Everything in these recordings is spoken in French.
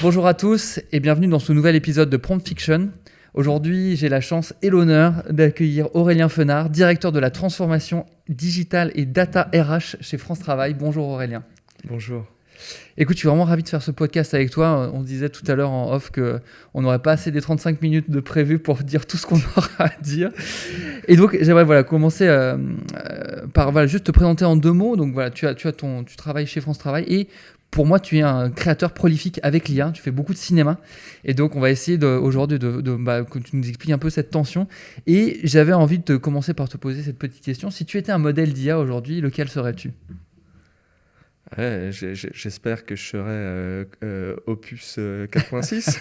Bonjour à tous et bienvenue dans ce nouvel épisode de Prompt Fiction. Aujourd'hui, j'ai la chance et l'honneur d'accueillir Aurélien Fenard, directeur de la transformation digitale et data RH chez France Travail. Bonjour Aurélien. Bonjour. Écoute, je suis vraiment ravi de faire ce podcast avec toi. On disait tout à l'heure en off qu'on n'aurait pas assez des 35 minutes de prévu pour dire tout ce qu'on aura à dire. Et donc, j'aimerais commencer par juste te présenter en deux mots. Donc voilà, tu travailles chez France Travail et pour moi, tu es un créateur prolifique avec l'IA. Tu fais beaucoup de cinéma. Et donc, on va essayer aujourd'hui que tu nous expliques un peu cette tension. Et j'avais envie de commencer par te poser cette petite question. Si tu étais un modèle d'IA aujourd'hui, lequel serais-tu ? Ouais, j'espère que je serai Opus 4.6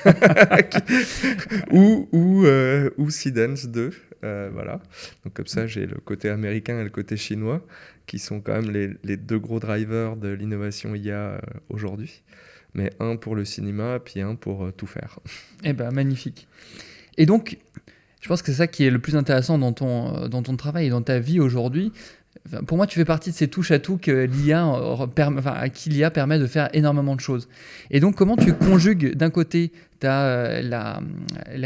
ou Seedance 2. Voilà. Donc comme ça, j'ai le côté américain et le côté chinois qui sont quand même les deux gros drivers de l'innovation IA aujourd'hui. Mais un pour le cinéma, puis un pour tout faire. Eh ben, magnifique. Et donc, je pense que c'est ça qui est le plus intéressant dans ton travail et dans ta vie aujourd'hui. Pour moi, tu fais partie de ces touches-à-tout à qui l'IA permet de faire énormément de choses. Et donc, comment tu conjugues d'un côté la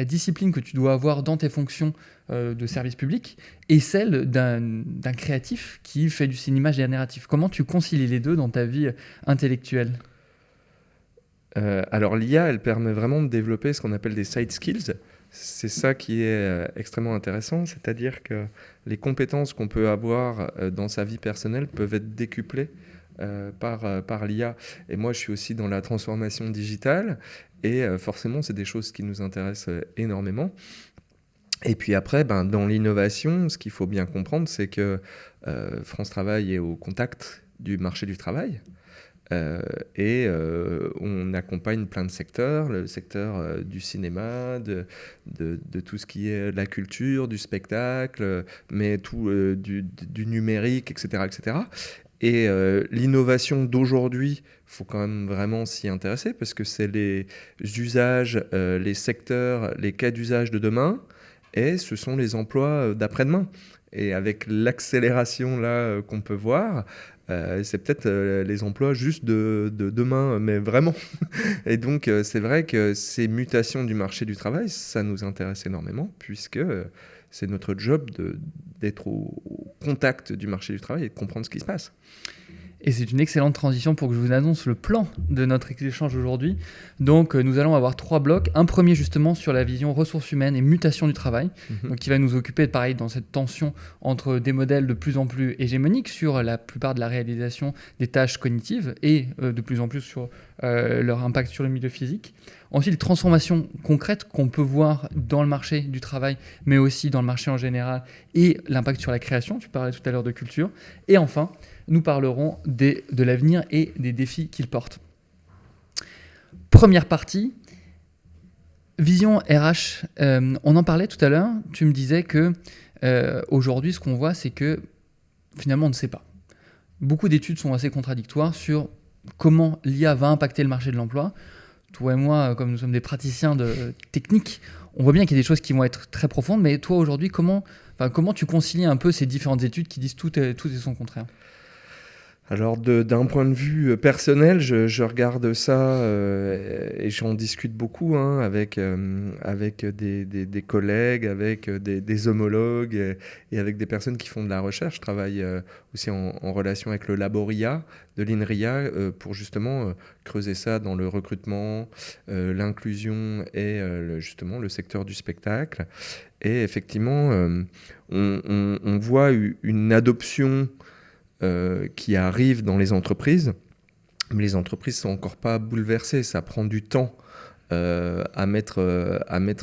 discipline que tu dois avoir dans tes fonctions de service public et celle d'un créatif qui fait du cinéma génératif. Comment tu concilies les deux dans ta vie intellectuelle ? Alors l'IA, elle permet vraiment de développer ce qu'on appelle des side skills. C'est ça qui est extrêmement intéressant, c'est-à-dire que les compétences qu'on peut avoir dans sa vie personnelle peuvent être décuplées par l'IA. Et moi, je suis aussi dans la transformation digitale et forcément, c'est des choses qui nous intéressent énormément. Et puis après, dans l'innovation, ce qu'il faut bien comprendre, c'est que France Travail est au contact du marché du travail. On accompagne plein de secteurs, le secteur du cinéma, de tout ce qui est la culture, du spectacle, mais tout du numérique, etc., etc. Et l'innovation d'aujourd'hui, il faut quand même vraiment s'y intéresser parce que c'est les usages, les secteurs, les cas d'usage de demain et ce sont les emplois d'après-demain. Et avec l'accélération là qu'on peut voir, c'est peut-être les emplois juste de demain, mais vraiment. Et donc, c'est vrai que ces mutations du marché du travail, ça nous intéresse énormément, puisque c'est notre job d'être au contact du marché du travail et de comprendre ce qui se passe. Et c'est une excellente transition pour que je vous annonce le plan de notre échange aujourd'hui. Donc, nous allons avoir 3 blocs. Un premier, justement, sur la vision ressources humaines et mutation du travail, donc, qui va nous occuper, pareil, dans cette tension entre des modèles de plus en plus hégémoniques sur la plupart de la réalisation des tâches cognitives et de plus en plus sur leur impact sur le milieu physique. Ensuite, les transformations concrètes qu'on peut voir dans le marché du travail, mais aussi dans le marché en général, et l'impact sur la création. Tu parlais tout à l'heure de culture. Et enfin, nous parlerons de l'avenir et des défis qu'il porte. Première partie, vision RH. On en parlait tout à l'heure. Tu me disais que aujourd'hui, ce qu'on voit, c'est que finalement, on ne sait pas. Beaucoup d'études sont assez contradictoires sur comment l'IA va impacter le marché de l'emploi. Toi et moi, comme nous sommes des praticiens de technique, on voit bien qu'il y a des choses qui vont être très profondes. Mais toi, aujourd'hui, comment tu concilies un peu ces différentes études qui disent tout et son contraire ? Alors d'un point de vue personnel, je regarde ça et j'en discute beaucoup avec des collègues, avec des homologues et avec des personnes qui font de la recherche. Je travaille aussi en relation avec le Laboria de l'INRIA pour justement creuser ça dans le recrutement, l'inclusion et justement le secteur du spectacle. Et effectivement, on voit une adoption qui arrivent dans les entreprises, mais les entreprises ne sont encore pas bouleversées. Ça prend du temps à mettre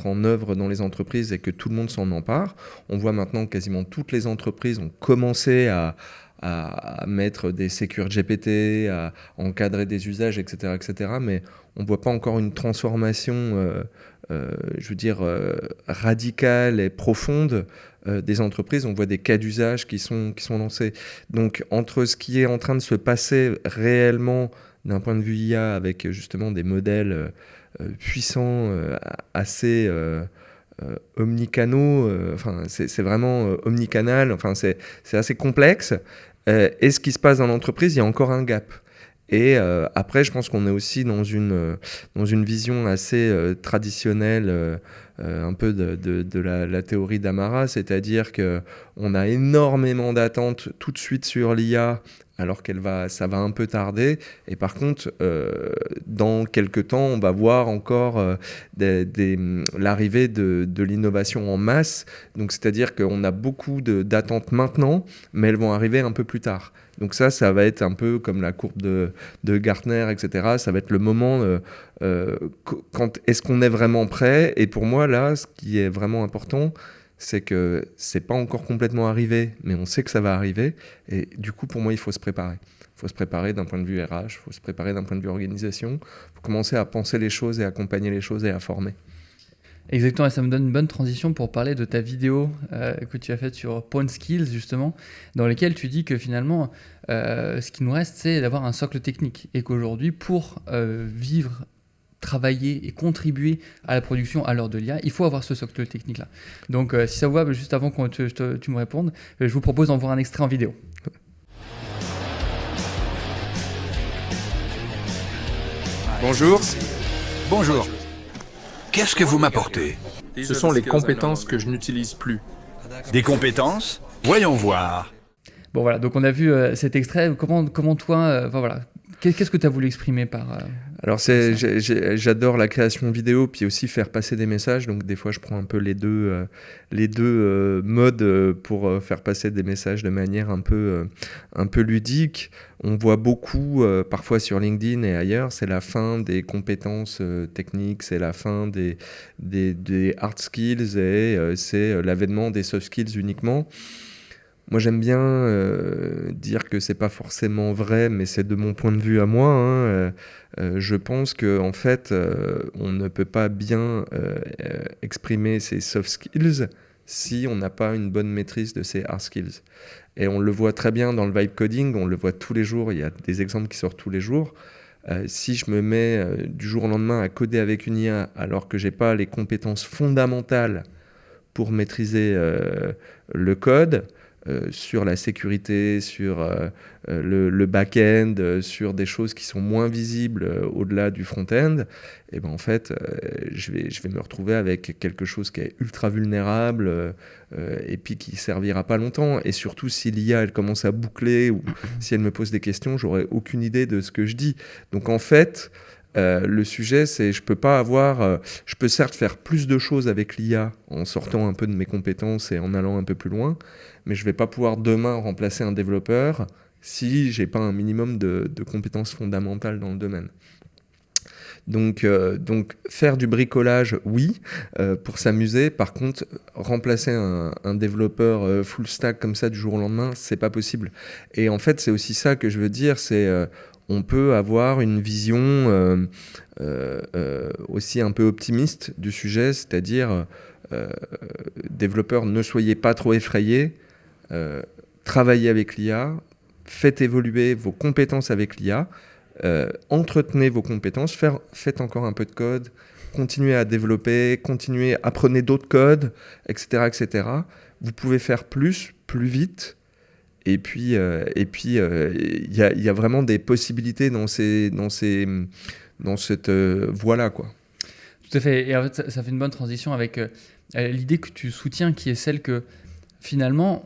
en œuvre dans les entreprises et que tout le monde s'en empare. On voit maintenant que quasiment toutes les entreprises ont commencé à mettre des sécures GPT, à encadrer des usages, etc., etc. Mais on ne voit pas encore une transformation radicale et profonde des entreprises. On voit des cas d'usage qui sont lancés. Donc, entre ce qui est en train de se passer réellement d'un point de vue IA avec justement des modèles puissants, assez omnicanaux, c'est vraiment omnicanal, c'est assez complexe. Et ce qui se passe dans l'entreprise, il y a encore un gap. Et après, je pense qu'on est aussi dans une vision assez traditionnelle, un peu de la théorie d'Amara, c'est-à-dire qu'on a énormément d'attentes tout de suite sur l'IA, alors ça va un peu tarder. Et par contre, dans quelques temps, on va voir encore l'arrivée de l'innovation en masse. Donc, c'est-à-dire qu'on a beaucoup d'attentes maintenant, mais elles vont arriver un peu plus tard. Donc ça va être un peu comme la courbe de Gartner, etc. Ça va être le moment quand est-ce qu'on est vraiment prêt. Et pour moi, là, ce qui est vraiment important, c'est que c'est pas encore complètement arrivé, mais on sait que ça va arriver. Et du coup, pour moi, il faut se préparer. Il faut se préparer d'un point de vue RH, il faut se préparer d'un point de vue organisation. Il faut commencer à penser les choses et accompagner les choses et à former. Exactement, et ça me donne une bonne transition pour parler de ta vidéo que tu as faite sur Point Skills, justement, dans laquelle tu dis que finalement, ce qui nous reste, c'est d'avoir un socle technique. Et qu'aujourd'hui, pour vivre, travailler et contribuer à la production à l'heure de l'IA, il faut avoir ce socle technique-là. Donc, si ça vous va, juste avant que tu me répondes, je vous propose d'en voir un extrait en vidéo. Bonjour. Bonjour. Qu'est-ce que vous m'apportez? Ce sont les compétences que je n'utilise plus. Des compétences? Voyons voir. Bon voilà, donc on a vu cet extrait. Comment toi, voilà, qu'est-ce que tu as voulu exprimer par... Alors j'adore la création vidéo, puis aussi faire passer des messages. Donc des fois, je prends un peu les deux modes pour faire passer des messages de manière un peu ludique. On voit beaucoup, parfois sur LinkedIn et ailleurs, c'est la fin des compétences techniques, c'est la fin des hard skills et c'est l'avènement des soft skills uniquement. Moi, j'aime bien dire que c'est pas forcément vrai, mais c'est de mon point de vue à moi. Je pense qu'en fait, on ne peut pas bien exprimer ses soft skills si on n'a pas une bonne maîtrise de ses hard skills. Et on le voit très bien dans le vibe coding, on le voit tous les jours, il y a des exemples qui sortent tous les jours. Si je me mets du jour au lendemain à coder avec une IA alors que j'ai pas les compétences fondamentales pour maîtriser le code, sur la sécurité, sur le back-end, sur des choses qui sont moins visibles au-delà du front-end, et ben en fait, je vais me retrouver avec quelque chose qui est ultra vulnérable et puis qui servira pas longtemps. Et surtout, si l'IA elle commence à boucler ou si elle me pose des questions, j'aurai aucune idée de ce que je dis. Donc en fait, le sujet, c'est je peux certes faire plus de choses avec l'IA en sortant un peu de mes compétences et en allant un peu plus loin, mais je ne vais pas pouvoir demain remplacer un développeur si je n'ai pas un minimum de compétences fondamentales dans le domaine. Donc faire du bricolage, oui, pour s'amuser. Par contre, remplacer un développeur full stack comme ça du jour au lendemain, c'est pas possible. Et en fait, c'est aussi ça que je veux dire, c'est on peut avoir une vision aussi un peu optimiste du sujet, c'est-à-dire développeurs, ne soyez pas trop effrayés, travaillez avec l'IA, faites évoluer vos compétences avec l'IA, entretenez vos compétences, faites encore un peu de code, continuez à développer, apprenez d'autres codes, etc., etc. Vous pouvez faire plus vite. Et puis, il y a vraiment des possibilités dans cette voie-là, quoi. Tout à fait. Et en fait, ça fait une bonne transition avec l'idée que tu soutiens, qui est celle que finalement,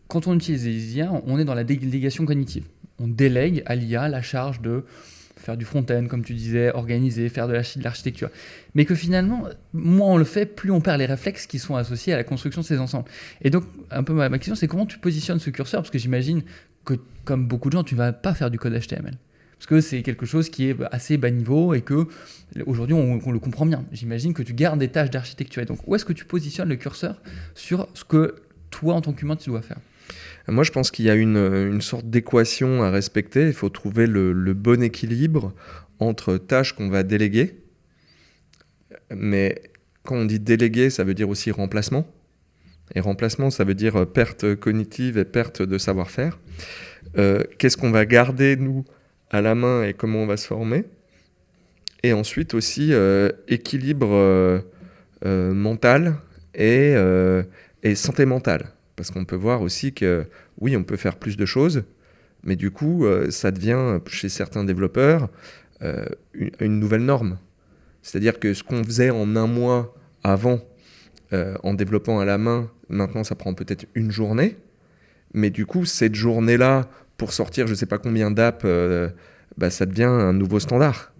quand on utilise les IA, on est dans la délégation cognitive. On délègue à l'IA la charge de faire du front-end, comme tu disais, organiser, faire de l'architecture. Mais que finalement, moins on le fait, plus on perd les réflexes qui sont associés à la construction de ces ensembles. Et donc, un peu ma question, c'est comment tu positionnes ce curseur? Parce que j'imagine que, comme beaucoup de gens, tu ne vas pas faire du code HTML. Parce que c'est quelque chose qui est assez bas niveau et qu'aujourd'hui, on le comprend bien. J'imagine que tu gardes des tâches d'architecture. Et donc, où est-ce que tu positionnes le curseur sur ce que toi, en tant qu'humain, tu dois faire? Moi, je pense qu'il y a une sorte d'équation à respecter. Il faut trouver le bon équilibre entre tâches qu'on va déléguer. Mais quand on dit déléguer, ça veut dire aussi remplacement. Et remplacement, ça veut dire perte cognitive et perte de savoir-faire. Qu'est-ce qu'on va garder, nous, à la main et comment on va se former? Et ensuite aussi équilibre mental et santé mentale. Parce qu'on peut voir aussi que, oui, on peut faire plus de choses, Mais du coup, ça devient, chez certains développeurs, une nouvelle norme. C'est-à-dire que ce qu'on faisait en un mois avant, en développant à la main, maintenant ça prend peut-être une journée. Mais du coup, cette journée-là, pour sortir je ne sais pas combien d'apps, ça devient un nouveau standard.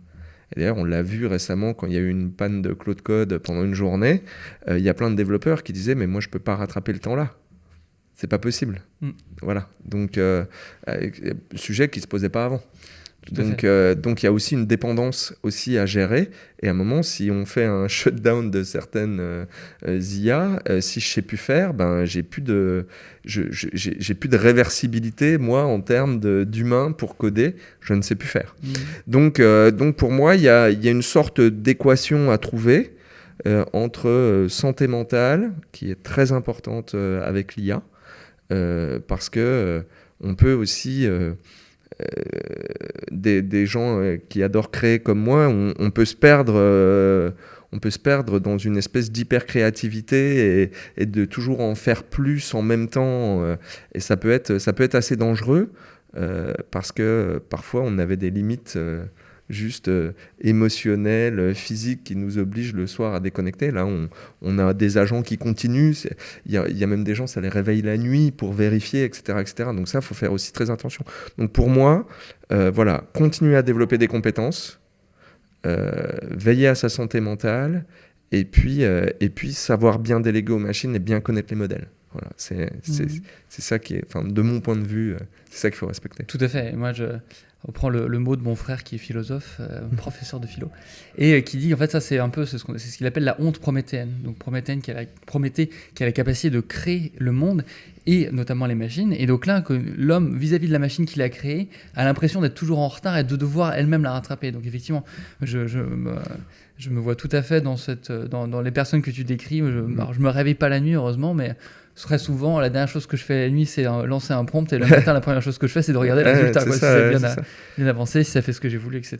Et d'ailleurs, on l'a vu récemment quand il y a eu une panne de Claude Code pendant une journée. Il y a plein de développeurs qui disaient « mais moi, je ne peux pas rattraper le temps là. C'est pas possible. » Voilà. Donc, sujet qui ne se posait pas avant. Donc, il y a aussi une dépendance aussi à gérer. Et à un moment, si on fait un shutdown de certaines IA, si je ne sais plus faire, j'ai plus de réversibilité, moi, en termes d'humain pour coder. Je ne sais plus faire. Donc, pour moi, il y a une sorte d'équation à trouver entre santé mentale, qui est très importante avec l'IA, parce que on peut aussi... des gens qui adorent créer comme moi, on peut se perdre dans une espèce d'hyper-créativité et de toujours en faire plus en même temps. Et ça peut être assez dangereux parce que parfois on avait des limites juste émotionnelles, physiques qui nous obligent le soir à déconnecter. Là, on a des agents qui continuent. Il y a même des gens, ça les réveille la nuit pour vérifier, etc. etc. Donc ça, il faut faire aussi très attention. Donc pour moi, continuer à développer des compétences, veiller à sa santé mentale et puis savoir bien déléguer aux machines et bien connaître les modèles. Voilà, c'est ça qui est, de mon point de vue, c'est ça qu'il faut respecter. Tout à fait. Moi, je reprends le mot de mon frère qui est philosophe, professeur de philo, et qui dit en fait ça c'est un peu c'est ce qu'il appelle la honte prométhéenne. Donc Prométhée qui a la capacité de créer le monde et notamment les machines. Et donc là que l'homme vis-à-vis de la machine qu'il a créée a l'impression d'être toujours en retard et de devoir elle-même la rattraper. Donc effectivement, je me vois tout à fait dans les personnes que tu décris. Je me réveille pas la nuit heureusement, mais très souvent, la dernière chose que je fais la nuit, c'est lancer un prompt, et le matin, la première chose que je fais, c'est de regarder le résultat, si c'est bien avancé, si ça fait ce que j'ai voulu, etc.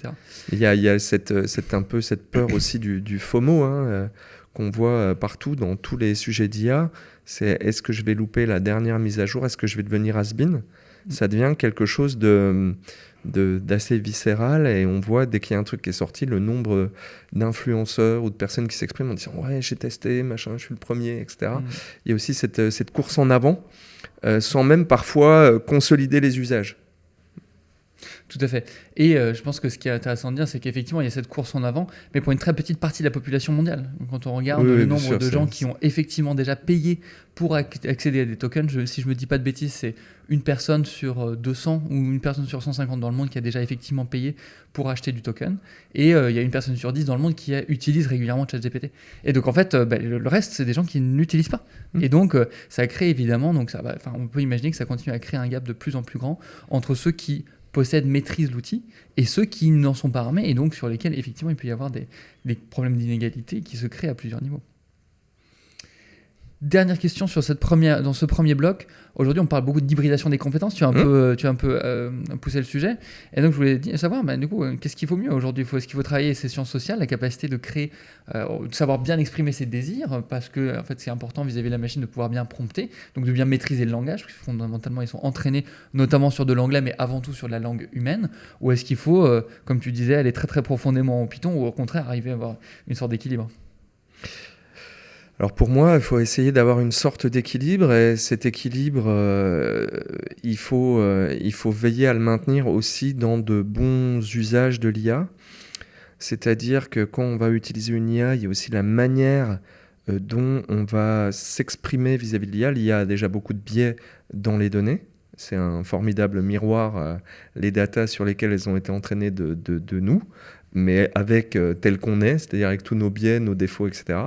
Il y a cette peur aussi du FOMO qu'on voit partout dans tous les sujets d'IA. C'est est-ce que je vais louper la dernière mise à jour? Est-ce que je vais devenir has-been? Ça devient quelque chose d'assez viscéral, et on voit dès qu'il y a un truc qui est sorti, le nombre d'influenceurs ou de personnes qui s'expriment en disant ouais, j'ai testé, machin, je suis le premier, etc. Il y a aussi cette course en avant sans même parfois consolider les usages. Tout à fait. Et je pense que ce qui est intéressant de dire, c'est qu'effectivement, il y a cette course en avant, mais pour une très petite partie de la population mondiale. Quand on regarde le nombre de gens qui ont effectivement déjà payé pour accéder à des tokens, si je ne me dis pas de bêtises, c'est une personne sur 200 ou une personne sur 150 dans le monde qui a déjà effectivement payé pour acheter du token. Et il y a une personne sur 10 dans le monde qui utilise régulièrement ChatGPT. Et donc en fait, le reste, c'est des gens qui n'utilisent pas. Et donc ça crée évidemment, on peut imaginer que ça continue à créer un gap de plus en plus grand entre ceux qui maîtrisent l'outil et ceux qui n'en sont pas armés, et donc sur lesquels effectivement il peut y avoir des problèmes d'inégalité qui se créent à plusieurs niveaux. Dernière question dans ce premier bloc. Aujourd'hui, on parle beaucoup d'hybridation des compétences. Tu as un peu poussé le sujet. Et donc, je voulais savoir, du coup, qu'est-ce qu'il faut mieux aujourd'hui? Est-ce qu'il faut travailler ses sciences sociales, la capacité de créer, de savoir bien exprimer ses désirs, parce que en fait, c'est important vis-à-vis de la machine de pouvoir bien prompter, donc de bien maîtriser le langage, parce que fondamentalement, ils sont entraînés notamment sur de l'anglais, mais avant tout sur de la langue humaine. Ou est-ce qu'il faut, comme tu disais, aller très très profondément en Python, ou au contraire arriver à avoir une sorte d'équilibre? Alors pour moi, il faut essayer d'avoir une sorte d'équilibre, et cet équilibre, il faut veiller à le maintenir aussi dans de bons usages de l'IA. C'est-à-dire que quand on va utiliser une IA, il y a aussi la manière dont on va s'exprimer vis-à-vis de l'IA. L'IA a déjà beaucoup de biais dans les données. C'est un formidable miroir, les datas sur lesquelles elles ont été entraînées de nous, mais avec tel qu'on est, c'est-à-dire avec tous nos biais, nos défauts, etc.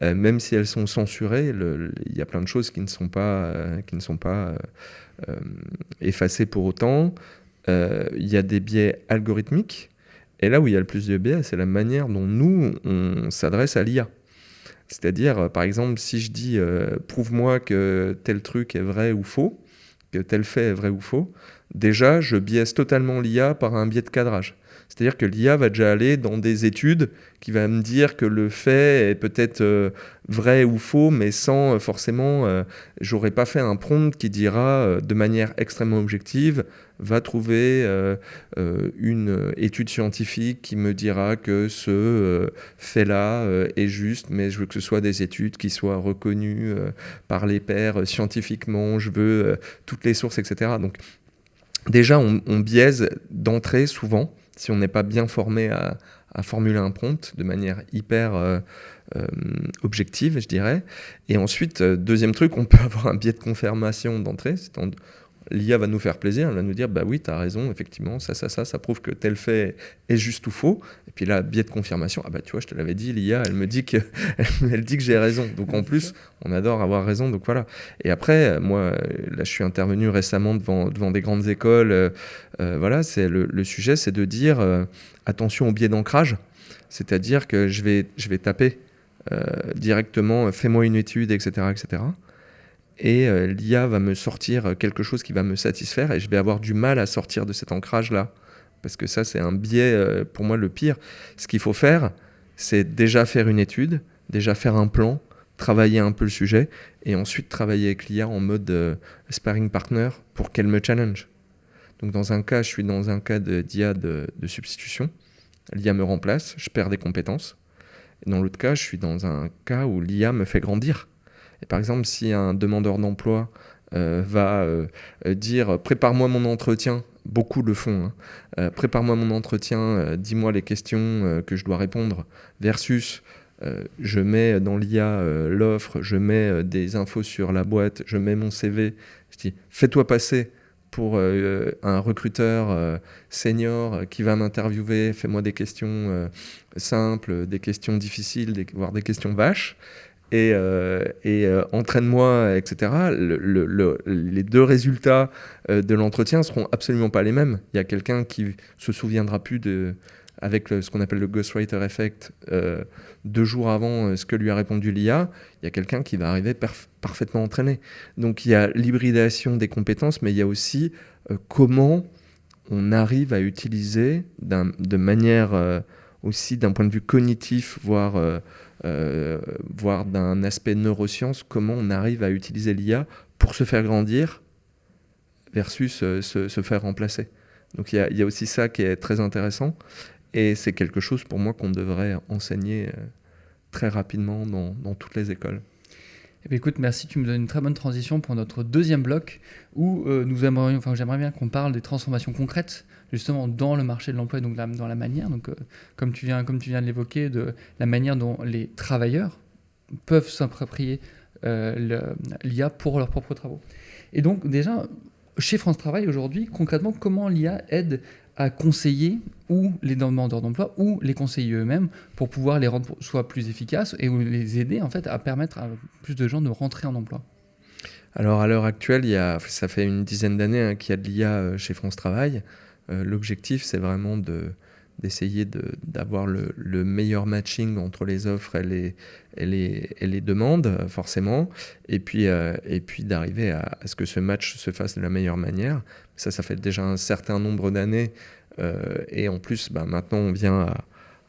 Même si elles sont censurées, il y a plein de choses qui ne sont pas effacées pour autant. Il y a des biais algorithmiques, et là où il y a le plus de biais, c'est la manière dont nous, on s'adresse à l'IA. C'est-à-dire, par exemple, si je dis « prouve-moi que tel truc est vrai ou faux », que tel fait est vrai ou faux, déjà, je biaise totalement l'IA par un biais de cadrage. C'est-à-dire que l'IA va déjà aller dans des études qui va me dire que le fait est peut-être vrai ou faux, mais sans forcément... j'aurais pas fait un prompt qui dira de manière extrêmement objective, va trouver une étude scientifique qui me dira que ce fait-là est juste, mais je veux que ce soit des études qui soient reconnues par les pairs scientifiquement, je veux toutes les sources, etc. Donc déjà, on biaise d'entrée souvent, si on n'est pas bien formé à formuler un prompt de manière hyper objective, je dirais. Et ensuite, deuxième truc, on peut avoir un biais de confirmation d'entrée. L'IA va nous faire plaisir, elle va nous dire bah oui, tu as raison, effectivement, ça prouve que tel fait est juste ou faux. Et puis là, biais de confirmation, ah bah tu vois, je te l'avais dit, l'IA, elle dit que j'ai raison. Donc en plus, on adore avoir raison, donc voilà. Et après, moi, là, je suis intervenu récemment devant des grandes écoles. Voilà, le sujet, c'est de dire attention au biais d'ancrage, c'est-à-dire que je vais taper directement, fais-moi une étude, etc., etc. Et l'IA va me sortir quelque chose qui va me satisfaire et je vais avoir du mal à sortir de cet ancrage-là. Parce que ça, c'est un biais, pour moi, le pire. Ce qu'il faut faire, c'est déjà faire une étude, déjà faire un plan, travailler un peu le sujet et ensuite travailler avec l'IA en mode sparring partner pour qu'elle me challenge. Donc dans un cas, je suis dans un cas d'IA de substitution. L'IA me remplace, je perds des compétences. Et dans l'autre cas, je suis dans un cas où l'IA me fait grandir. Et par exemple, si un demandeur d'emploi va dire « prépare-moi mon entretien », beaucoup le font, hein, prépare-moi mon entretien, dis-moi les questions que je dois répondre, versus je mets dans l'IA l'offre, je mets des infos sur la boîte, je mets mon CV, je dis « fais-toi passer ». Pour un recruteur senior qui va m'interviewer, fais-moi des questions simples, des questions difficiles, voire des questions vaches, et entraîne-moi, etc. Les deux résultats de l'entretien seront absolument pas les mêmes. Il y a quelqu'un qui se souviendra plus avec ce qu'on appelle le ghostwriter effect, 2 jours avant ce que lui a répondu l'IA, il y a quelqu'un qui va arriver parfaitement entraîné. Donc il y a l'hybridation des compétences, mais il y a aussi comment on arrive à utiliser de manière aussi d'un point de vue cognitif, voire d'un aspect neurosciences, comment on arrive à utiliser l'IA pour se faire grandir versus se faire remplacer. Donc il y a aussi ça qui est très intéressant. Et c'est quelque chose pour moi qu'on devrait enseigner très rapidement dans toutes les écoles. Eh bien, écoute, merci, tu me donnes une très bonne transition pour notre deuxième bloc où j'aimerais bien qu'on parle des transformations concrètes justement dans le marché de l'emploi et donc dans la manière, donc, comme tu viens de l'évoquer, de la manière dont les travailleurs peuvent s'approprier l'IA pour leurs propres travaux. Et donc déjà, chez France Travail aujourd'hui, concrètement, comment l'IA aide à conseiller ou les demandeurs d'emploi ou les conseillers eux-mêmes pour pouvoir les rendre soit plus efficaces et les aider en fait à permettre à plus de gens de rentrer en emploi. Alors à l'heure actuelle, ça fait une dizaine d'années qu'il y a de l'IA chez France Travail. L'objectif, c'est vraiment d'essayer d'avoir le meilleur matching entre les offres et les demandes, forcément, et puis d'arriver à ce que ce match se fasse de la meilleure manière. Ça fait déjà un certain nombre d'années, et en plus, maintenant, on vient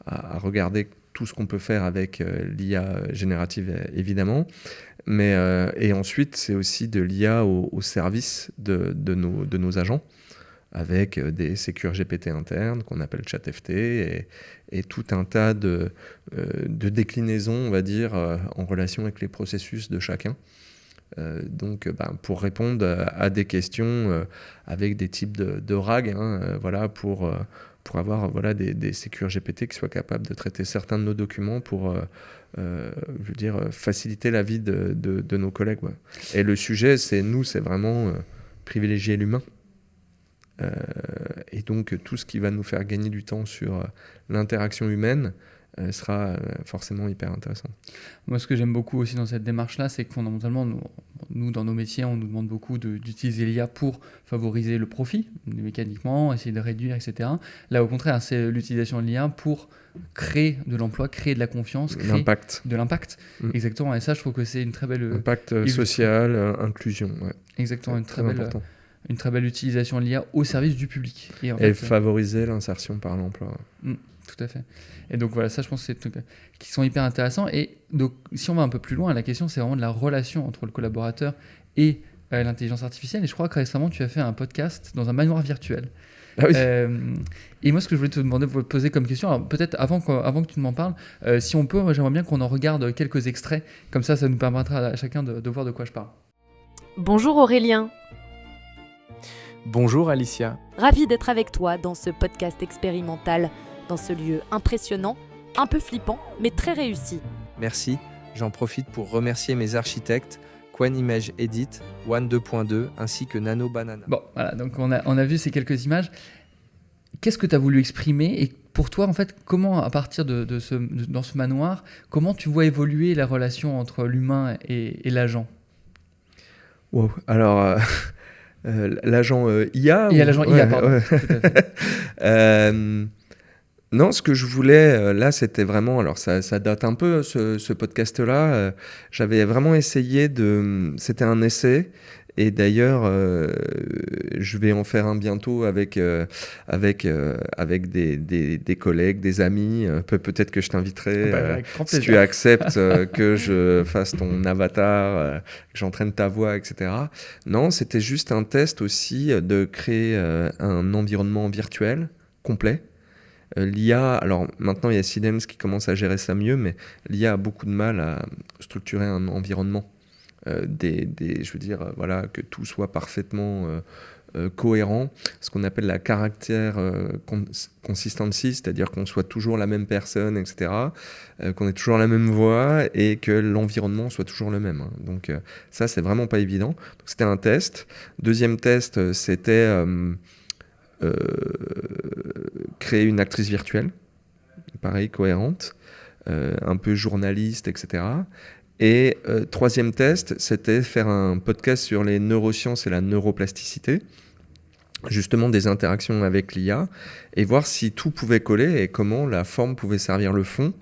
à regarder tout ce qu'on peut faire avec l'IA générative, évidemment. Et ensuite, c'est aussi de l'IA au service de nos agents, avec des sécures GPT internes qu'on appelle ChatFT et tout un tas de déclinaisons, on va dire, en relation avec les processus de chacun. Donc, pour répondre à des questions avec des types de RAG, voilà, pour avoir des sécures GPT qui soient capables de traiter certains de nos documents pour faciliter la vie de nos collègues. Ouais. Et le sujet, c'est vraiment privilégier l'humain. Et donc tout ce qui va nous faire gagner du temps sur l'interaction humaine sera forcément hyper intéressant. Moi, ce que j'aime beaucoup aussi dans cette démarche-là, c'est que fondamentalement, nous dans nos métiers, on nous demande beaucoup d'utiliser l'IA pour favoriser le profit, mécaniquement, essayer de réduire, etc. Là, au contraire, c'est l'utilisation de l'IA pour créer de l'emploi, créer de la confiance, créer de l'impact. Exactement, et ça, je trouve que c'est une très belle... Impact social, inclusion. Ouais. Exactement, une très belle... une très belle utilisation de l'IA au service du public. Et favoriser l'insertion par l'emploi. Tout à fait. Et donc voilà, ça je pense que c'est des trucs qui sont hyper intéressants. Et donc si on va un peu plus loin, la question c'est vraiment de la relation entre le collaborateur et l'intelligence artificielle. Et je crois que récemment tu as fait un podcast dans un manoir virtuel. Ah oui. Et moi ce que je voulais te demander, vous poser comme question, alors peut-être avant que tu m'en parles, si on peut, moi, j'aimerais bien qu'on en regarde quelques extraits, comme ça nous permettra à chacun de voir de quoi je parle. Bonjour Aurélien. Bonjour Alicia. Ravi d'être avec toi dans ce podcast expérimental, dans ce lieu impressionnant, un peu flippant, mais très réussi. Merci, j'en profite pour remercier mes architectes, Qwen Image Edit, One 2.2 ainsi que Nano Banana. Bon, voilà, donc on a vu ces quelques images. Qu'est-ce que tu as voulu exprimer et pour toi, en fait, comment, à partir dans ce manoir, comment tu vois évoluer la relation entre l'humain et l'agent ? Wow. Alors, l'agent IA Il y a l'agent IA, pardon. Ouais. Tout à fait. Non, ce que je voulais, là, c'était vraiment... Alors, ça date un peu, ce podcast-là. J'avais vraiment essayé de... C'était un essai. Et d'ailleurs, je vais en faire un bientôt avec des collègues, des amis. Peut-être que je t'inviterai si tu acceptes que je fasse ton avatar, que j'entraîne ta voix, etc. Non, c'était juste un test aussi de créer un environnement virtuel complet. L'IA, alors maintenant il y a Sidens qui commence à gérer ça mieux, mais l'IA a beaucoup de mal à structurer un environnement. Je veux dire, voilà, que tout soit parfaitement cohérent, ce qu'on appelle la caractère consistency, c'est-à-dire qu'on soit toujours la même personne, etc., qu'on ait toujours la même voix et que l'environnement soit toujours le même. Donc ça, c'est vraiment pas évident. Donc, c'était un test. Deuxième test, c'était créer une actrice virtuelle, pareil, cohérente, un peu journaliste, etc., Et troisième test, c'était faire un podcast sur les neurosciences et la neuroplasticité, justement des interactions avec l'IA, et voir si tout pouvait coller et comment la forme pouvait servir le fond.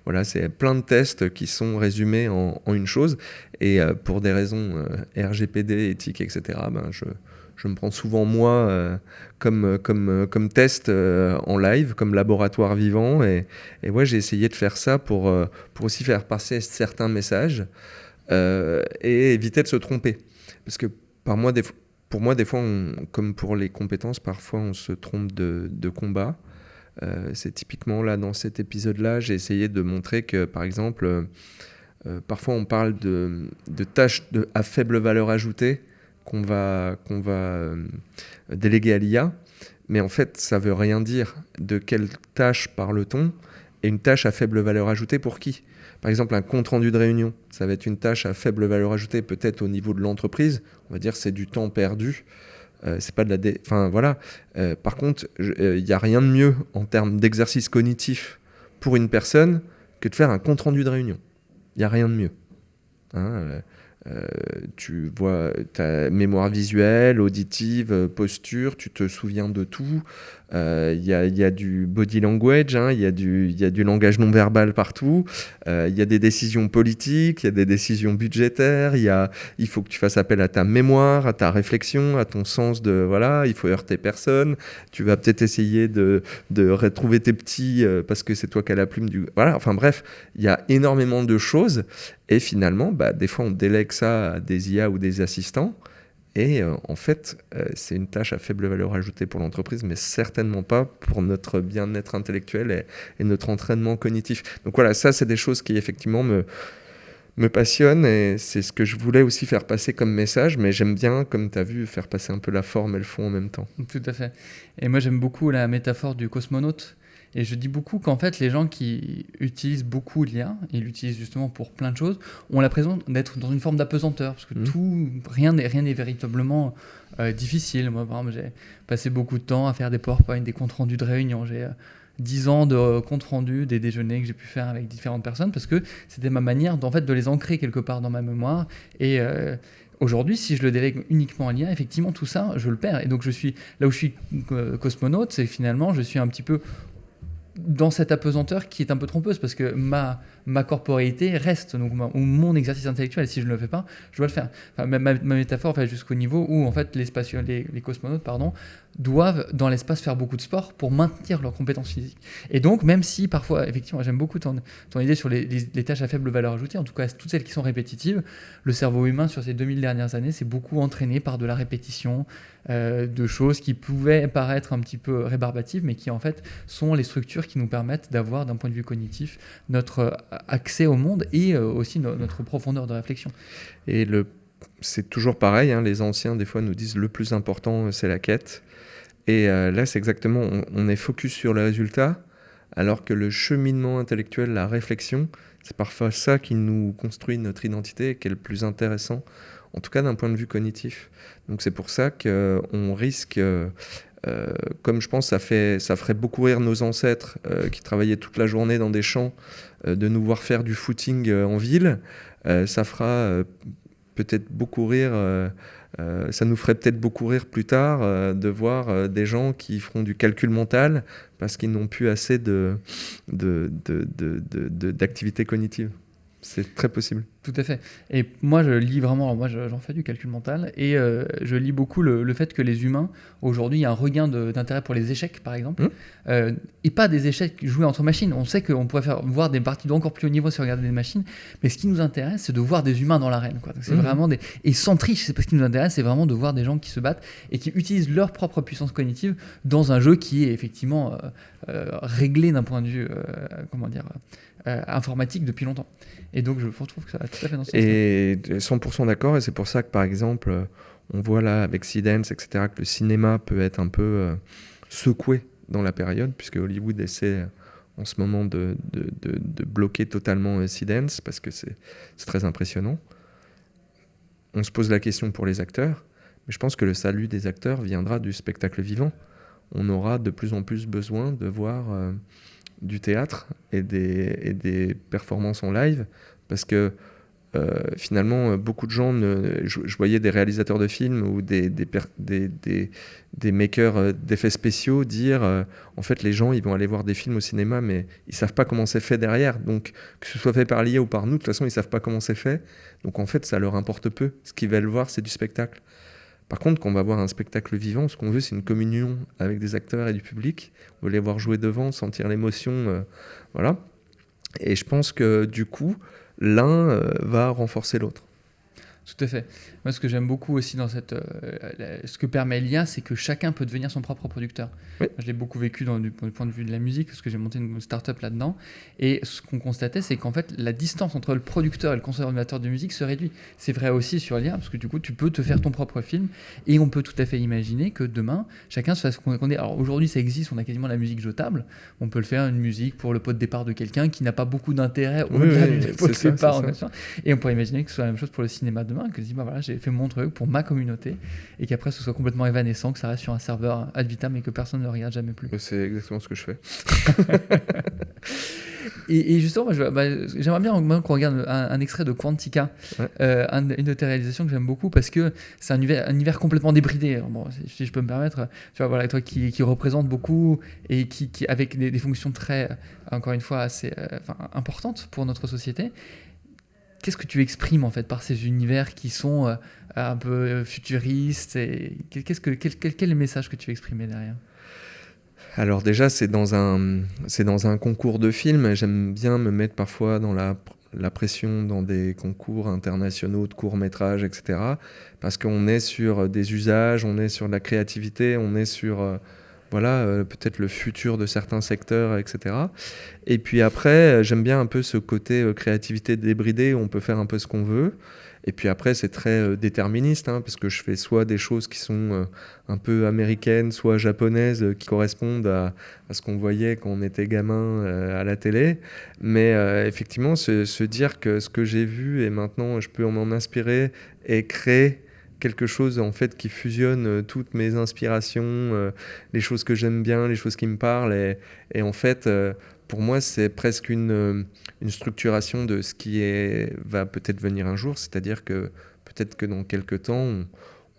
Voilà, c'est plein de tests qui sont résumés en une chose. Et pour des raisons RGPD, éthiques, etc., je me prends souvent moi comme test en live, comme laboratoire vivant. Et ouais, j'ai essayé de faire ça pour aussi faire passer certains messages et éviter de se tromper. Parce que pour moi, des fois, comme pour les compétences, parfois on se trompe de combat. C'est typiquement là, dans cet épisode-là, j'ai essayé de montrer que, par exemple, parfois on parle de tâches à faible valeur ajoutée qu'on va déléguer à l'IA, mais en fait, ça veut rien dire. De quelle tâche parle-t-on ? Et une tâche à faible valeur ajoutée pour qui ? Par exemple, un compte-rendu de réunion, ça va être une tâche à faible valeur ajoutée, peut-être au niveau de l'entreprise. On va dire que c'est du temps perdu. C'est pas de la enfin voilà. Par contre, il n'y a rien de mieux en termes d'exercice cognitif pour une personne que de faire un compte-rendu de réunion. Il n'y a rien de mieux. Tu vois ta mémoire visuelle, auditive, posture, tu te souviens de tout. Il y a du body language, il y a du langage non verbal partout. Il y a des décisions politiques, il y a des décisions budgétaires. Il faut que tu fasses appel à ta mémoire, à ta réflexion, à ton sens de voilà. Il faut heurter personne. Tu vas peut-être essayer de retrouver tes petits parce que c'est toi qui as la plume du voilà. Enfin bref, il y a énormément de choses. Et finalement, des fois, on délègue ça à des IA ou des assistants. Et en fait, c'est une tâche à faible valeur ajoutée pour l'entreprise, mais certainement pas pour notre bien-être intellectuel et notre entraînement cognitif. Donc voilà, ça, c'est des choses qui, effectivement, me passionnent. Et c'est ce que je voulais aussi faire passer comme message. Mais j'aime bien, comme tu as vu, faire passer un peu la forme et le fond en même temps. Tout à fait. Et moi, j'aime beaucoup la métaphore du cosmonaute. Et je dis beaucoup qu'en fait, les gens qui utilisent beaucoup l'IA, ils l'utilisent justement pour plein de choses, ont l'impression d'être dans une forme d'apesanteur, parce que rien n'est véritablement difficile. Moi, par exemple, j'ai passé beaucoup de temps à faire des PowerPoint, des comptes rendus de réunion. J'ai 10 ans de comptes rendus, des déjeuners que j'ai pu faire avec différentes personnes, parce que c'était ma manière en fait, de les ancrer quelque part dans ma mémoire. Et aujourd'hui, si je le délègue uniquement à l'IA, effectivement, tout ça, je le perds. Et donc, là où je suis cosmonaute, c'est que finalement, je suis un petit peu dans cette apesanteur qui est un peu trompeuse, parce que ma ma corporéité reste, donc ou mon exercice intellectuel, si je ne le fais pas, je dois le faire. Enfin, ma métaphore va jusqu'au niveau où en fait les cosmonautes doivent dans l'espace faire beaucoup de sport pour maintenir leurs compétences physiques. Et donc même si parfois, effectivement, j'aime beaucoup ton idée sur les tâches à faible valeur ajoutée, en tout cas toutes celles qui sont répétitives, le cerveau humain sur ces 2000 dernières années s'est beaucoup entraîné par de la répétition, de choses qui pouvaient paraître un petit peu rébarbatives, mais qui en fait sont les structures qui nous permettent d'avoir d'un point de vue cognitif notre accès au monde et aussi notre profondeur de réflexion. Et c'est toujours pareil, hein, les anciens des fois nous disent le plus important c'est la quête. Et là c'est exactement, on est focus sur le résultat, alors que le cheminement intellectuel, la réflexion, c'est parfois ça qui nous construit notre identité et qui est le plus intéressant, en tout cas d'un point de vue cognitif. Donc c'est pour ça qu'on risque, comme je pense ça ferait beaucoup rire nos ancêtres qui travaillaient toute la journée dans des champs, de nous voir faire du footing en ville, ça fera peut-être beaucoup rire, ça nous ferait peut-être beaucoup rire plus tard de voir des gens qui feront du calcul mental parce qu'ils n'ont plus assez d'activité cognitive. C'est très possible. Tout à fait. Et moi, je lis vraiment, j'en fais du calcul mental, et je lis beaucoup le fait que les humains, aujourd'hui, il y a un regain d'intérêt pour les échecs, par exemple, et pas des échecs joués entre machines. On sait qu'on pourrait voir des parties d'encore plus haut niveau si on regardait des machines, mais ce qui nous intéresse, c'est de voir des humains dans l'arène, quoi. Donc c'est vraiment et sans triche, c'est pas ce qui nous intéresse, c'est vraiment de voir des gens qui se battent et qui utilisent leur propre puissance cognitive dans un jeu qui est effectivement réglé d'un point de vue, informatique depuis longtemps. Et donc je trouve que ça va tout à fait dans ce sens. Et 100% d'accord, et c'est pour ça que par exemple, on voit là avec Seedance, etc., que le cinéma peut être un peu secoué dans la période, puisque Hollywood essaie en ce moment de bloquer totalement Seedance, parce que c'est très impressionnant. On se pose la question pour les acteurs, mais je pense que le salut des acteurs viendra du spectacle vivant. On aura de plus en plus besoin de voir du théâtre et des performances en live, parce que finalement beaucoup de gens je voyais des réalisateurs de films ou des makers d'effets spéciaux dire en fait les gens ils vont aller voir des films au cinéma mais ils savent pas comment c'est fait derrière, donc que ce soit fait par l'IA ou par nous, de toute façon ils savent pas comment c'est fait, donc en fait ça leur importe peu, ce qu'ils veulent voir c'est du spectacle. Par contre, quand on va voir un spectacle vivant, ce qu'on veut, c'est une communion avec des acteurs et du public. On veut les voir jouer devant, sentir l'émotion, voilà. Et je pense que du coup, l'un va renforcer l'autre. Tout à fait. Moi, ce que j'aime beaucoup aussi dans ce que permet l'IA, c'est que chacun peut devenir son propre producteur. Oui. Je l'ai beaucoup vécu du point de vue de la musique, parce que j'ai monté une start-up là-dedans. Et ce qu'on constatait, c'est qu'en fait, la distance entre le producteur et le consommateur de musique se réduit. C'est vrai aussi sur l'IA, parce que du coup, tu peux te faire ton propre film. Et on peut tout à fait imaginer que demain, chacun se fasse qu'on est. Alors aujourd'hui, ça existe, on a quasiment la musique jetable. On peut le faire, une musique pour le pot de départ de quelqu'un qui n'a pas beaucoup d'intérêt au-delà du pot de départ. Et on pourrait imaginer que ce soit la même chose pour le cinéma demain, que je dis, voilà, j'ai fait mon truc pour ma communauté, et qu'après ce soit complètement évanescent, que ça reste sur un serveur ad vitam et que personne ne regarde jamais plus. C'est exactement ce que je fais. et justement, j'aimerais bien qu'on regarde un extrait de Quantica, une de tes réalisations que j'aime beaucoup, parce que c'est un univers complètement débridé. Bon, si je peux me permettre, tu vois, voilà, toi qui représente beaucoup et qui avec des fonctions très, encore une fois, assez importantes pour notre société. Qu'est-ce que tu exprimes en fait par ces univers qui sont un peu futuristes, et quel est le message que tu veux exprimer derrière ? Alors déjà, c'est dans un concours de films. J'aime bien me mettre parfois dans la pression dans des concours internationaux de courts-métrages, etc. Parce qu'on est sur des usages, on est sur de la créativité, on est sur peut-être le futur de certains secteurs, etc. Et puis après, j'aime bien un peu ce côté créativité débridée, où on peut faire un peu ce qu'on veut. Et puis après, c'est très déterministe, parce que je fais soit des choses qui sont un peu américaines, soit japonaises, qui correspondent à ce qu'on voyait quand on était gamin à la télé. Mais effectivement, se dire que ce que j'ai vu, et maintenant je peux m'en inspirer et créer quelque chose en fait qui fusionne toutes mes inspirations, les choses que j'aime bien, les choses qui me parlent, et en fait pour moi c'est presque une structuration de ce qui va peut-être venir un jour, c'est-à-dire que peut-être que dans quelques temps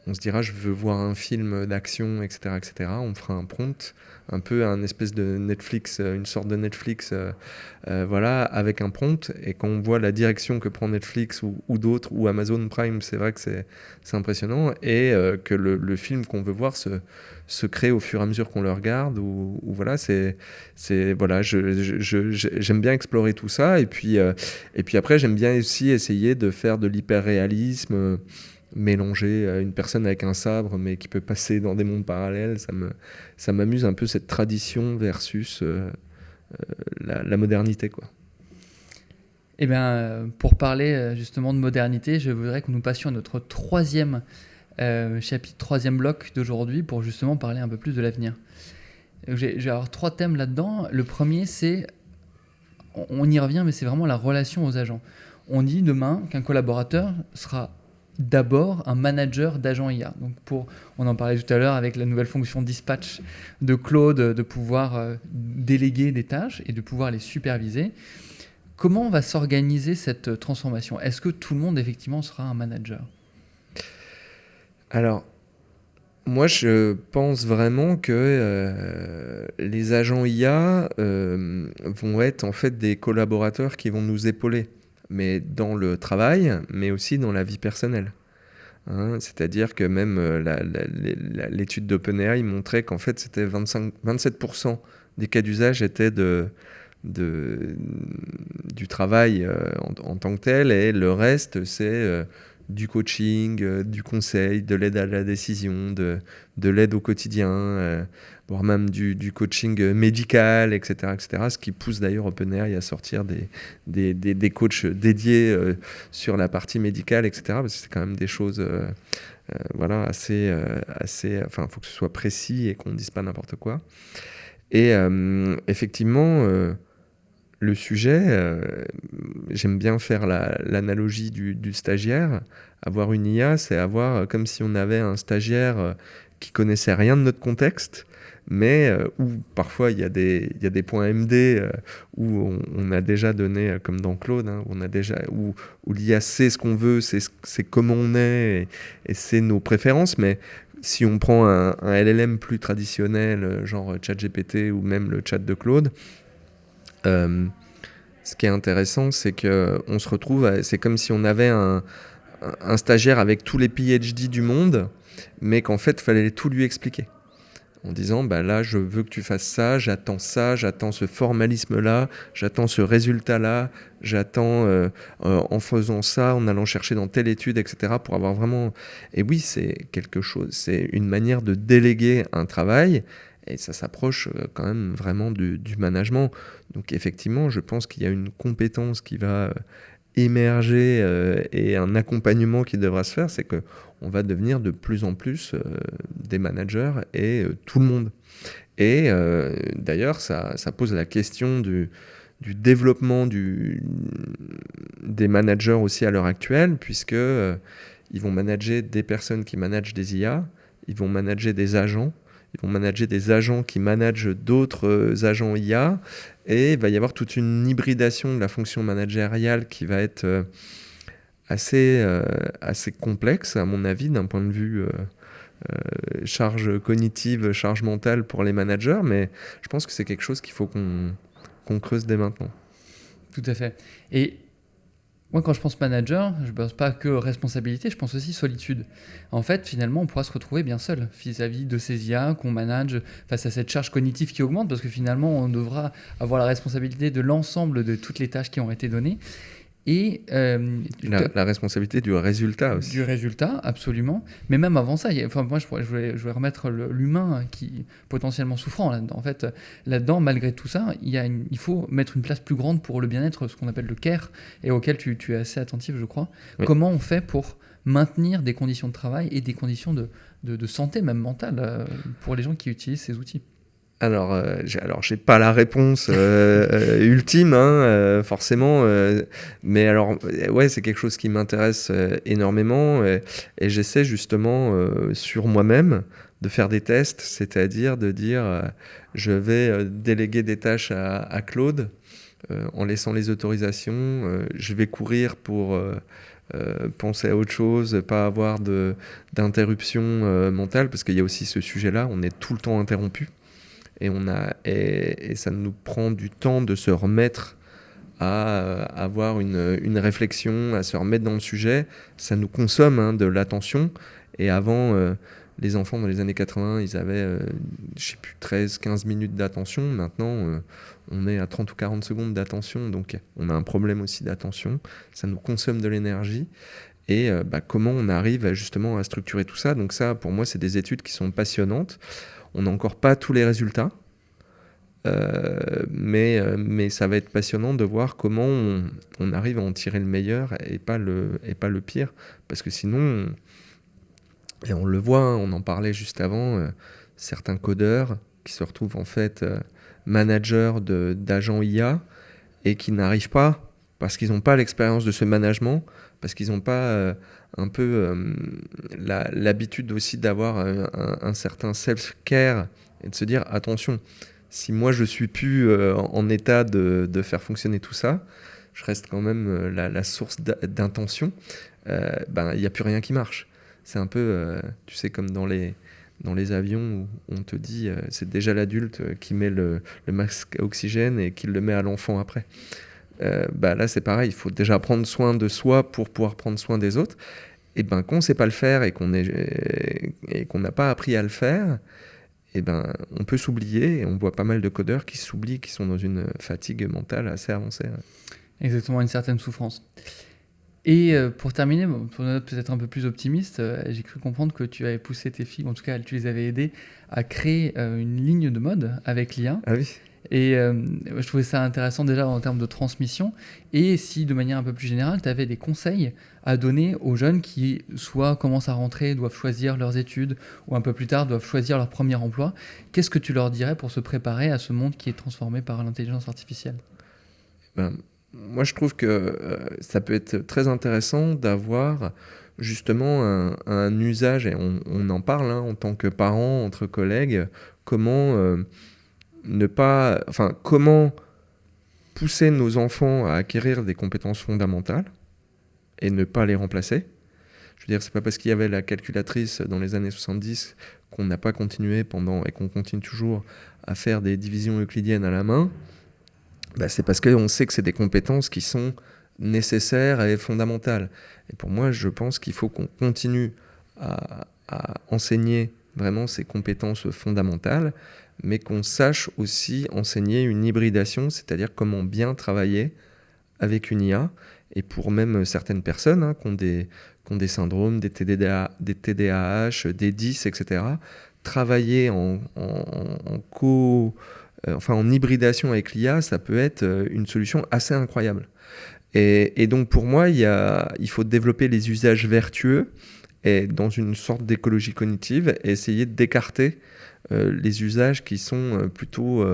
on se dira je veux voir un film d'action, etc. On fera un prompt, un peu un espèce de Netflix, une sorte de Netflix, voilà, avec un prompt. Et quand on voit la direction que prend Netflix ou d'autres, ou Amazon Prime, c'est vrai que c'est impressionnant. Et que le film qu'on veut voir se crée au fur et à mesure qu'on le regarde. Ou voilà, voilà, j'aime bien explorer tout ça. Et puis après, j'aime bien aussi essayer de faire de l'hyper-réalisme, mélanger une personne avec un sabre mais qui peut passer dans des mondes parallèles. Ça m'amuse un peu, cette tradition versus la modernité, quoi. Eh bien, pour parler justement de modernité, je voudrais que nous passions à notre troisième chapitre, troisième bloc d'aujourd'hui, pour justement parler un peu plus de l'avenir. Je vais avoir 3 thèmes là-dedans. Le premier, c'est, on y revient, mais c'est vraiment la relation aux agents. On dit demain qu'un collaborateur sera d'abord un manager d'agents IA. Donc on en parlait tout à l'heure avec la nouvelle fonction dispatch de Claude, de pouvoir déléguer des tâches et de pouvoir les superviser. Comment va s'organiser cette transformation ? Est-ce que tout le monde effectivement sera un manager ? Alors, moi je pense vraiment que les agents IA vont être en fait des collaborateurs qui vont nous épauler, mais dans le travail, mais aussi dans la vie personnelle. C'est-à-dire que même l'étude d'OpenAI montrait qu'en fait, c'était 27% des cas d'usage étaient du travail en tant que tel, et le reste, c'est du coaching, du conseil, de l'aide à la décision, de l'aide au quotidien, voire même du coaching médical, etc., ce qui pousse d'ailleurs OpenAI à sortir des coachs dédiés sur la partie médicale, etc., parce que c'est quand même des choses voilà, assez, enfin, il faut que ce soit précis et qu'on ne dise pas n'importe quoi. Et effectivement, le sujet, j'aime bien faire l'analogie du stagiaire. Avoir une IA, c'est avoir comme si on avait un stagiaire qui connaissait rien de notre contexte, mais où parfois il y a des points MD où on a déjà donné, comme dans Claude, où l'IA sait ce qu'on veut, c'est comment on est, et c'est nos préférences. Mais si on prend un LLM plus traditionnel, genre ChatGPT ou même le chat de Claude, ce qui est intéressant, c'est qu'on se retrouve, c'est comme si on avait un stagiaire avec tous les PhD du monde, mais qu'en fait, il fallait tout lui expliquer. En disant, là, je veux que tu fasses ça, j'attends ce formalisme-là, j'attends ce résultat-là, j'attends en faisant ça, en allant chercher dans telle étude, etc., pour avoir vraiment... Et oui, c'est quelque chose, c'est une manière de déléguer un travail, et ça s'approche quand même vraiment du management. Donc effectivement, je pense qu'il y a une compétence qui va émerger et un accompagnement qui devra se faire, c'est qu'on va devenir de plus en plus des managers et tout le monde. Et d'ailleurs, ça pose la question du développement des managers aussi à l'heure actuelle, puisque ils vont manager des personnes qui managent des IA, ils vont manager des agents, ils vont manager des agents qui managent d'autres agents IA, et il va y avoir toute une hybridation de la fonction managériale qui va être assez complexe, à mon avis, d'un point de vue charge cognitive, charge mentale pour les managers, mais je pense que c'est quelque chose qu'il faut qu'on creuse dès maintenant. Tout à fait. Et moi, quand je pense manager, je ne pense pas que responsabilité, je pense aussi solitude. En fait, finalement, on pourra se retrouver bien seul vis-à-vis de ces IA qu'on manage face à cette charge cognitive qui augmente, parce que finalement, on devra avoir la responsabilité de l'ensemble de toutes les tâches qui ont été données. Et la responsabilité du résultat aussi. Du résultat, absolument. Mais même avant ça, moi, je voulais remettre l'humain qui est potentiellement souffrant là-dedans. En fait, là-dedans, malgré tout ça, il faut mettre une place plus grande pour le bien-être, ce qu'on appelle le care, et auquel tu es assez attentif, je crois. Oui. Comment on fait pour maintenir des conditions de travail et des conditions de santé, même mentale, pour les gens qui utilisent ces outils ? Alors, j'ai pas la réponse ultime, forcément, mais alors, ouais, c'est quelque chose qui m'intéresse énormément, et j'essaie justement sur moi-même de faire des tests, c'est-à-dire de dire, je vais déléguer des tâches à Claude en laissant les autorisations, je vais courir pour penser à autre chose, pas avoir d'interruption mentale, parce qu'il y a aussi ce sujet-là, on est tout le temps interrompu et ça nous prend du temps de se remettre à avoir une réflexion, à se remettre dans le sujet. Ça nous consomme de l'attention. Et avant, les enfants dans les années 80, ils avaient, 13-15 minutes d'attention. Maintenant, on est à 30 ou 40 secondes d'attention. Donc, on a un problème aussi d'attention. Ça nous consomme de l'énergie. Et comment on arrive justement à structurer tout ça. Donc ça, pour moi, c'est des études qui sont passionnantes. On n'a encore pas tous les résultats. Mais ça va être passionnant de voir comment on arrive à en tirer le meilleur et pas le pire. Parce que sinon, et on le voit, on en parlait juste avant, certains codeurs qui se retrouvent en fait managers d'agents IA et qui n'arrivent pas, parce qu'ils n'ont pas l'expérience de ce management, parce qu'ils n'ont pas l'habitude aussi d'avoir un certain self-care et de se dire attention, si moi je suis plus en état de faire fonctionner tout ça, je reste quand même la source d'intention, il n'y a plus rien qui marche. C'est un peu, tu sais, comme dans les avions où on te dit c'est déjà l'adulte qui met le masque à oxygène et qui le met à l'enfant après. Là c'est pareil, il faut déjà prendre soin de soi pour pouvoir prendre soin des autres. Et quand on ne sait pas le faire et qu'on n'a pas appris à le faire, on peut s'oublier, et on voit pas mal de codeurs qui s'oublient, qui sont dans une fatigue mentale assez avancée. Exactement, une certaine souffrance. Et pour terminer, pour une note peut-être un peu plus optimiste, j'ai cru comprendre que tu avais poussé tes filles, en tout cas tu les avais aidées à créer une ligne de mode avec l'IA. Ah oui. Et je trouvais ça intéressant déjà en termes de transmission. Et si de manière un peu plus générale, tu avais des conseils à donner aux jeunes qui soit commencent à rentrer, doivent choisir leurs études, ou un peu plus tard doivent choisir leur premier emploi, qu'est-ce que tu leur dirais pour se préparer à ce monde qui est transformé par l'intelligence artificielle ? Moi, je trouve que ça peut être très intéressant d'avoir justement un usage, et on en parle en tant que parents, entre collègues, comment comment pousser nos enfants à acquérir des compétences fondamentales et ne pas les remplacer. Je veux dire, c'est pas parce qu'il y avait la calculatrice dans les années 70 qu'on n'a pas continué et qu'on continue toujours à faire des divisions euclidiennes à la main. C'est parce qu'on sait que c'est des compétences qui sont nécessaires et fondamentales. Et pour moi, je pense qu'il faut qu'on continue à enseigner vraiment ces compétences fondamentales, mais qu'on sache aussi enseigner une hybridation, c'est-à-dire comment bien travailler avec une IA. Et pour même certaines personnes qui ont des syndromes, des TDAH, des 10, etc., travailler en hybridation avec l'IA, ça peut être une solution assez incroyable. Et donc pour moi, il faut développer les usages vertueux et dans une sorte d'écologie cognitive et essayer d'écarter les usages qui sont plutôt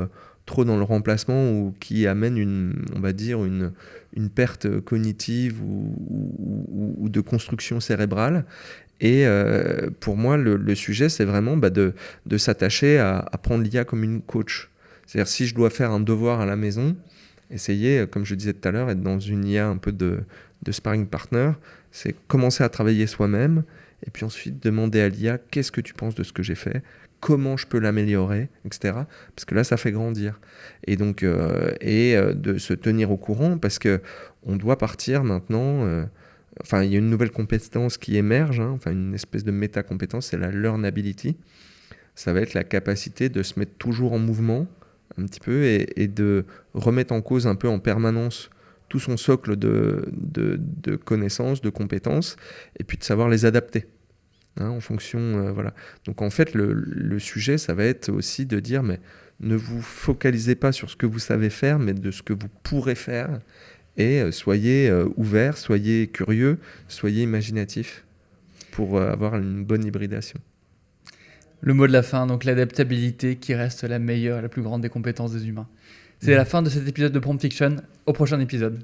trop dans le remplacement ou qui amènent une perte cognitive ou de construction cérébrale. Et pour moi, le sujet, c'est vraiment de s'attacher à prendre l'IA comme une coach. C'est-à-dire, si je dois faire un devoir à la maison, essayer, comme je disais tout à l'heure, être dans une IA un peu de sparring partner, c'est commencer à travailler soi-même et puis ensuite demander à l'IA qu'est-ce que tu penses de ce que j'ai fait, comment je peux l'améliorer, etc. Parce que là, ça fait grandir. Et donc, de se tenir au courant parce qu'on doit partir maintenant. Il y a une nouvelle compétence qui émerge, une espèce de méta-compétence, c'est la learnability. Ça va être la capacité de se mettre toujours en mouvement, un petit peu, et de remettre en cause un peu en permanence tout son socle de connaissances, de compétences, et puis de savoir les adapter en fonction. Voilà. Donc en fait, le sujet, ça va être aussi de dire, mais ne vous focalisez pas sur ce que vous savez faire, mais de ce que vous pourrez faire, et soyez ouverts, soyez curieux, soyez imaginatifs pour avoir une bonne hybridation. Le mot de la fin, donc l'adaptabilité qui reste la meilleure, la plus grande des compétences des humains. C'est la fin de cet épisode de Prompt Fiction. Au prochain épisode.